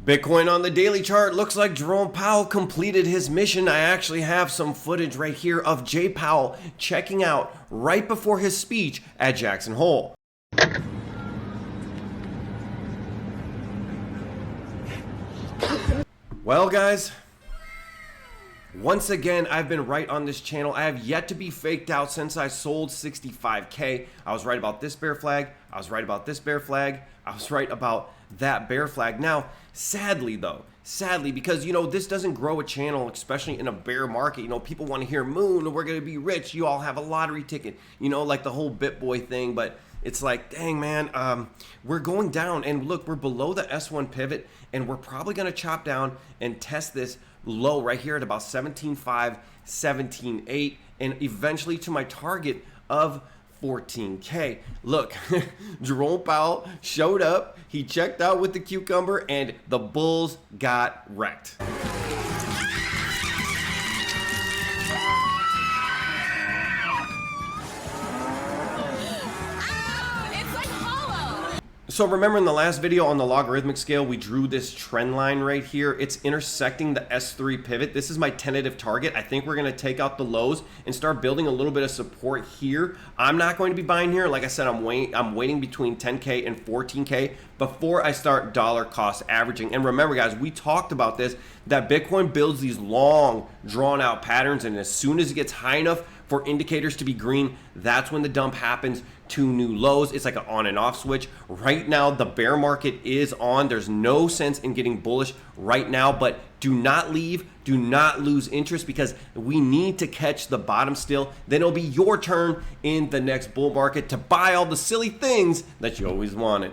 Bitcoin on the daily chart. Looks like Jerome Powell completed his mission. I actually have some footage right here of Jay Powell checking out right before his speech at Jackson Hole. Well, guys, once again, I've been right on this channel. I have yet to be faked out since I sold 65K. I was right about this bear flag. I was right about this bear flag. I was right about that bear flag. Now, sadly, because, this doesn't grow a channel, especially in a bear market. People want to hear Moon, we're going to be rich. You all have a lottery ticket, like the whole BitBoy thing. But it's like, dang, man, we're going down. And look, we're below the S1 pivot, and we're probably going to chop down and test this low right here at about 17.5, 17.8, and eventually to my target of 14K. Look, Jerome Powell showed up, he checked out with the cucumber, and the bulls got wrecked. So remember in the last video on the logarithmic scale, we drew this trend line right here. It's intersecting the S3 pivot. This is my tentative target. I think we're going to take out the lows and start building a little bit of support here. I'm not going to be buying here. Like I said, I'm waiting between 10K and 14K before I start dollar cost averaging. And remember, guys, we talked about this, that Bitcoin builds these long drawn out patterns, and as soon as it gets high enough for indicators to be green, that's when the dump happens to new lows. It's like an on and off switch. Right now, the bear market is on. There's no sense in getting bullish right now, but do not leave, do not lose interest, because we need to catch the bottom still. Then it'll be your turn in the next bull market to buy all the silly things that you always wanted.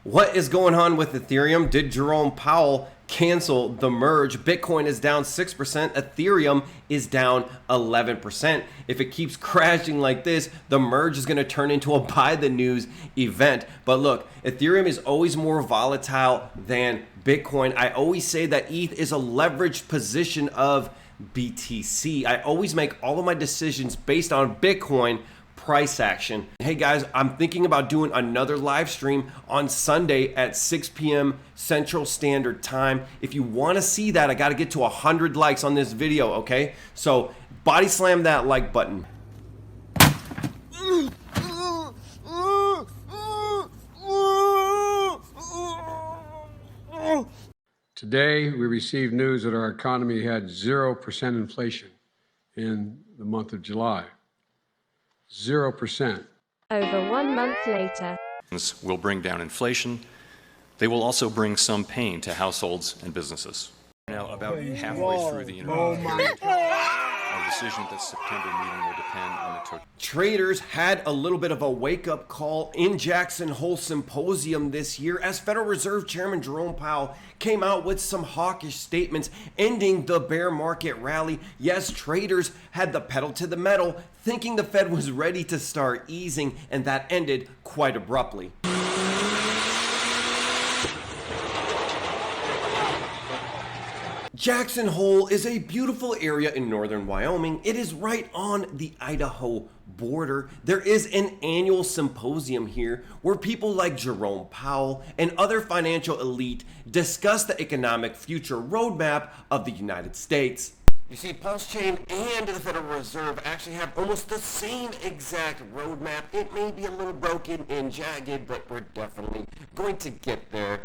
What is going on with Ethereum? Did Jerome Powell cancel the merge? Bitcoin is down 6%. Ethereum is down 11%. If it keeps crashing like this, the merge is going to turn into a buy the news event. But look, Ethereum is always more volatile than Bitcoin. I always say that ETH is a leveraged position of BTC. I always make all of my decisions based on Bitcoin price action. Hey guys, I'm thinking about doing another live stream on Sunday at 6 p.m. Central Standard Time. If you want to see that, I got to get to 100 likes on this video, okay? So body slam that like button. Today, we received news that our economy had 0% inflation in the month of July. 0%. Over 1 month later. Will bring down inflation. They will also bring some pain to households and businesses. Now, about halfway through the interview, our decision at the September meeting will depend on the total. Traders had a little bit of a wake-up call in Jackson Hole Symposium this year as Federal Reserve Chairman Jerome Powell came out with some hawkish statements ending the bear market rally. Yes, traders had the pedal to the metal, thinking the Fed was ready to start easing, and that ended quite abruptly. Jackson Hole is a beautiful area in northern Wyoming. It is right on the Idaho border. There is an annual symposium here where people like Jerome Powell and other financial elite discuss the economic future roadmap of the United States. You see, Pulse Chain and the Federal Reserve actually have almost the same exact roadmap. It may be a little broken and jagged, but we're definitely going to get there.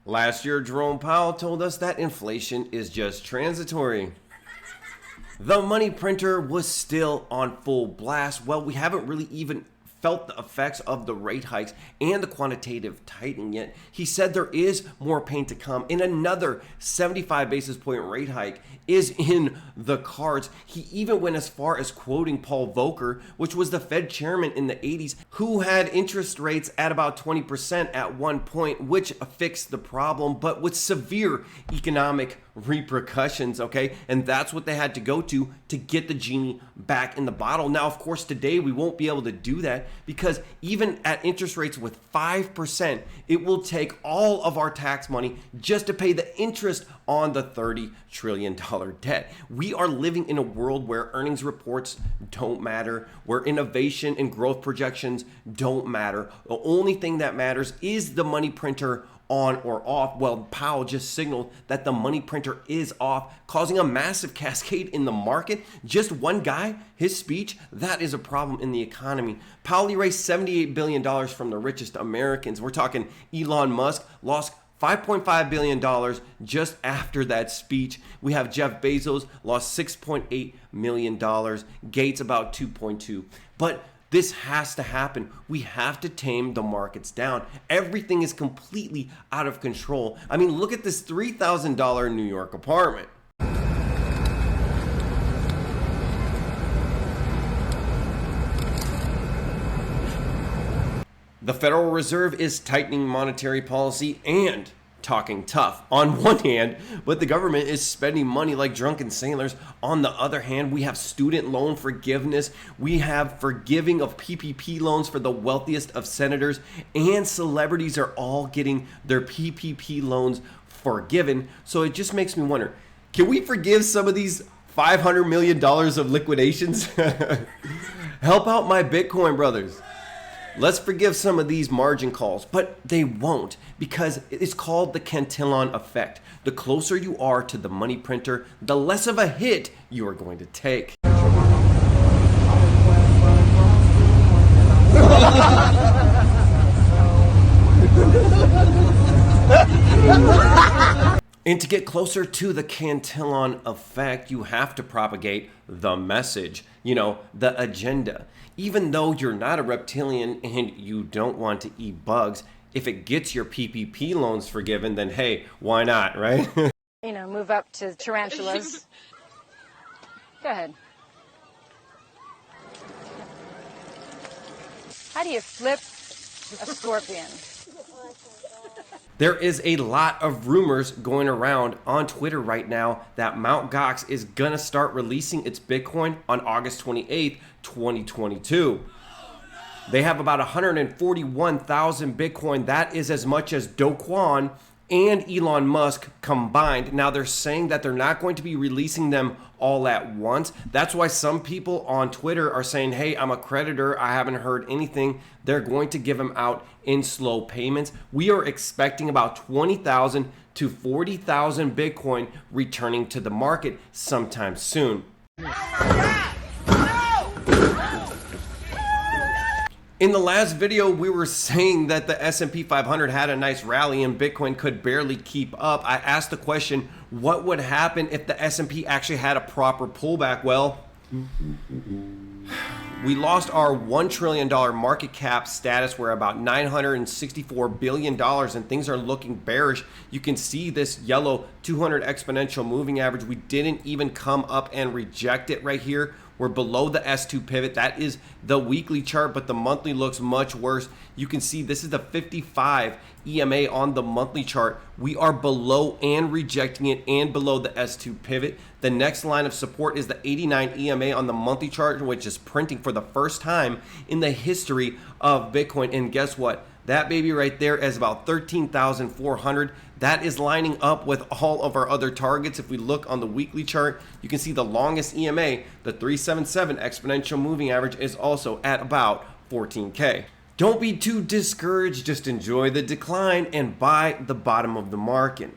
Last year, Jerome Powell told us that inflation is just transitory. The money printer was still on full blast. Well, we haven't really even felt the effects of the rate hikes and the quantitative tightening yet. He said there is more pain to come, and another 75 basis point rate hike is in the cards. He even went as far as quoting Paul Volcker, which was the Fed chairman in the 80s, who had interest rates at about 20% at one point, which fixed the problem, but with severe economic repercussions, okay? And that's what they had to go to get the genie back in the bottle. Now, of course, today we won't be able to do that because even at interest rates with 5%, it will take all of our tax money just to pay the interest on the $30 trillion debt. We are living in a world where earnings reports don't matter, where innovation and growth projections don't matter. The only thing that matters is the money printer on or off. Well, Powell just signaled that the money printer is off, causing a massive cascade in the market. Just one guy, his speech, that is a problem in the economy. Powell erased $78 billion from the richest Americans. We're talking Elon Musk lost $5.5 billion just after that speech. We have Jeff Bezos lost $6.8 million. Gates about 2.2. But this has to happen. We have to tame the markets down. Everything is completely out of control. I mean, look at this $3,000 New York apartment. The Federal Reserve is tightening monetary policy and talking tough on one hand, but the government is spending money like drunken sailors. On the other hand, we have student loan forgiveness. We have forgiving of PPP loans for the wealthiest of senators, and celebrities are all getting their PPP loans forgiven. So it just makes me wonder, can we forgive some of these $500 million of liquidations? Help out my Bitcoin brothers. Let's forgive some of these margin calls, but they won't, because it's called the Cantillon effect. The closer you are to the money printer, the less of a hit you are going to take. And to get closer to the Cantillon effect, you have to propagate the message, the agenda. Even though you're not a reptilian and you don't want to eat bugs, if it gets your PPP loans forgiven, then hey, why not, right? Move up to tarantulas. Go ahead. How do you flip a scorpion? There is a lot of rumors going around on Twitter right now that Mt. Gox is gonna start releasing its Bitcoin on August 28th, 2022. They have about 141,000 Bitcoin. That is as much as Do Kwon and Elon Musk combined. Now they're saying that they're not going to be releasing them all at once. That's why some people on Twitter are saying, hey, I'm a creditor, I haven't heard anything. They're going to give them out in slow payments. We are expecting about 20,000 to 40,000 Bitcoin returning to the market sometime soon. In the last video, we were saying that the S&P 500 had a nice rally and Bitcoin could barely keep up. I asked the question, what would happen if the S&P actually had a proper pullback? Well, we lost our $1 trillion market cap status. We're about $964 billion and things are looking bearish. You can see this yellow 200 exponential moving average. We didn't even come up and reject it right here. We're below the S2 pivot. That is the weekly chart, but the monthly looks much worse. You can see this is the 55 EMA on the monthly chart. We are below and rejecting it and below the S2 pivot. The next line of support is the 89 EMA on the monthly chart, which is printing for the first time in the history of Bitcoin. And guess what? That baby right there is about 13,400. That is lining up with all of our other targets. If we look on the weekly chart, you can see the longest EMA, the 377 exponential moving average, is also at about 14K. Don't be too discouraged. Just enjoy the decline and buy the bottom of the market.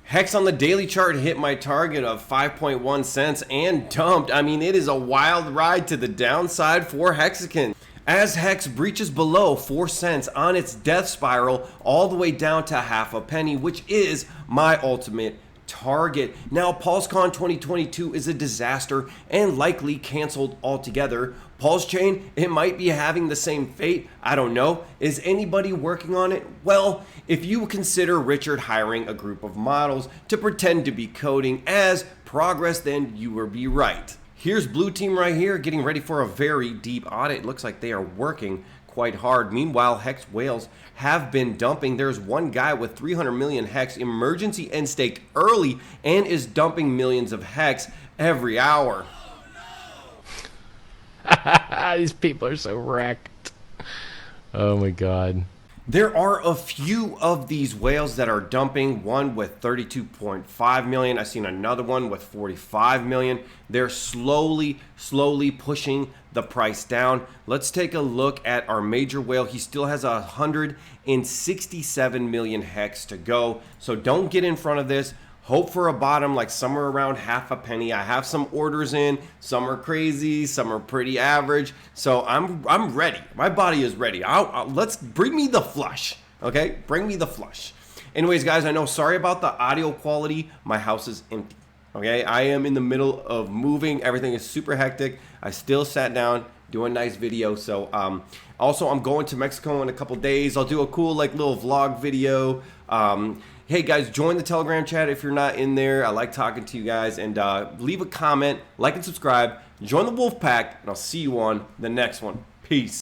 Hex on the daily chart hit my target of 5.1 cents and dumped. I mean, it is a wild ride to the downside for Hexagon. As Hex breaches below 4 cents on its death spiral all the way down to half a penny, which is my ultimate target. Now, PulseCon 2022 is a disaster and likely canceled altogether. Pulse Chain, it might be having the same fate. I don't know. Is anybody working on it? Well, if you consider Richard hiring a group of models to pretend to be coding as progress, then you will be right. Here's Blue Team right here getting ready for a very deep audit. It looks like they are working quite hard. Meanwhile, hex whales have been dumping. There's one guy with 300 million hex emergency end staked early and is dumping millions of hex every hour. These people are so wrecked. Oh my god. There are a few of these whales that are dumping, one with 32.5 million. I've seen another one with 45 million. They're slowly pushing the price down. Let's take a look at our major whale. He still has 167 million hex to go. So don't get in front of this. Hope for a bottom like somewhere around half a penny. I have some orders in. Some are crazy, some are pretty average. So I'm ready. My body is ready. Let's bring me the flush. Okay, bring me the flush. Anyways, guys, I know. Sorry about the audio quality. My house is empty. Okay, I am in the middle of moving. Everything is super hectic. I still sat down, do a nice video. So also I'm going to Mexico in a couple days. I'll do a cool like little vlog video. Hey guys, join the Telegram chat if you're not in there. I like talking to you guys, and leave a comment, like and subscribe, join the Wolf Pack, and I'll see you on the next one. Peace.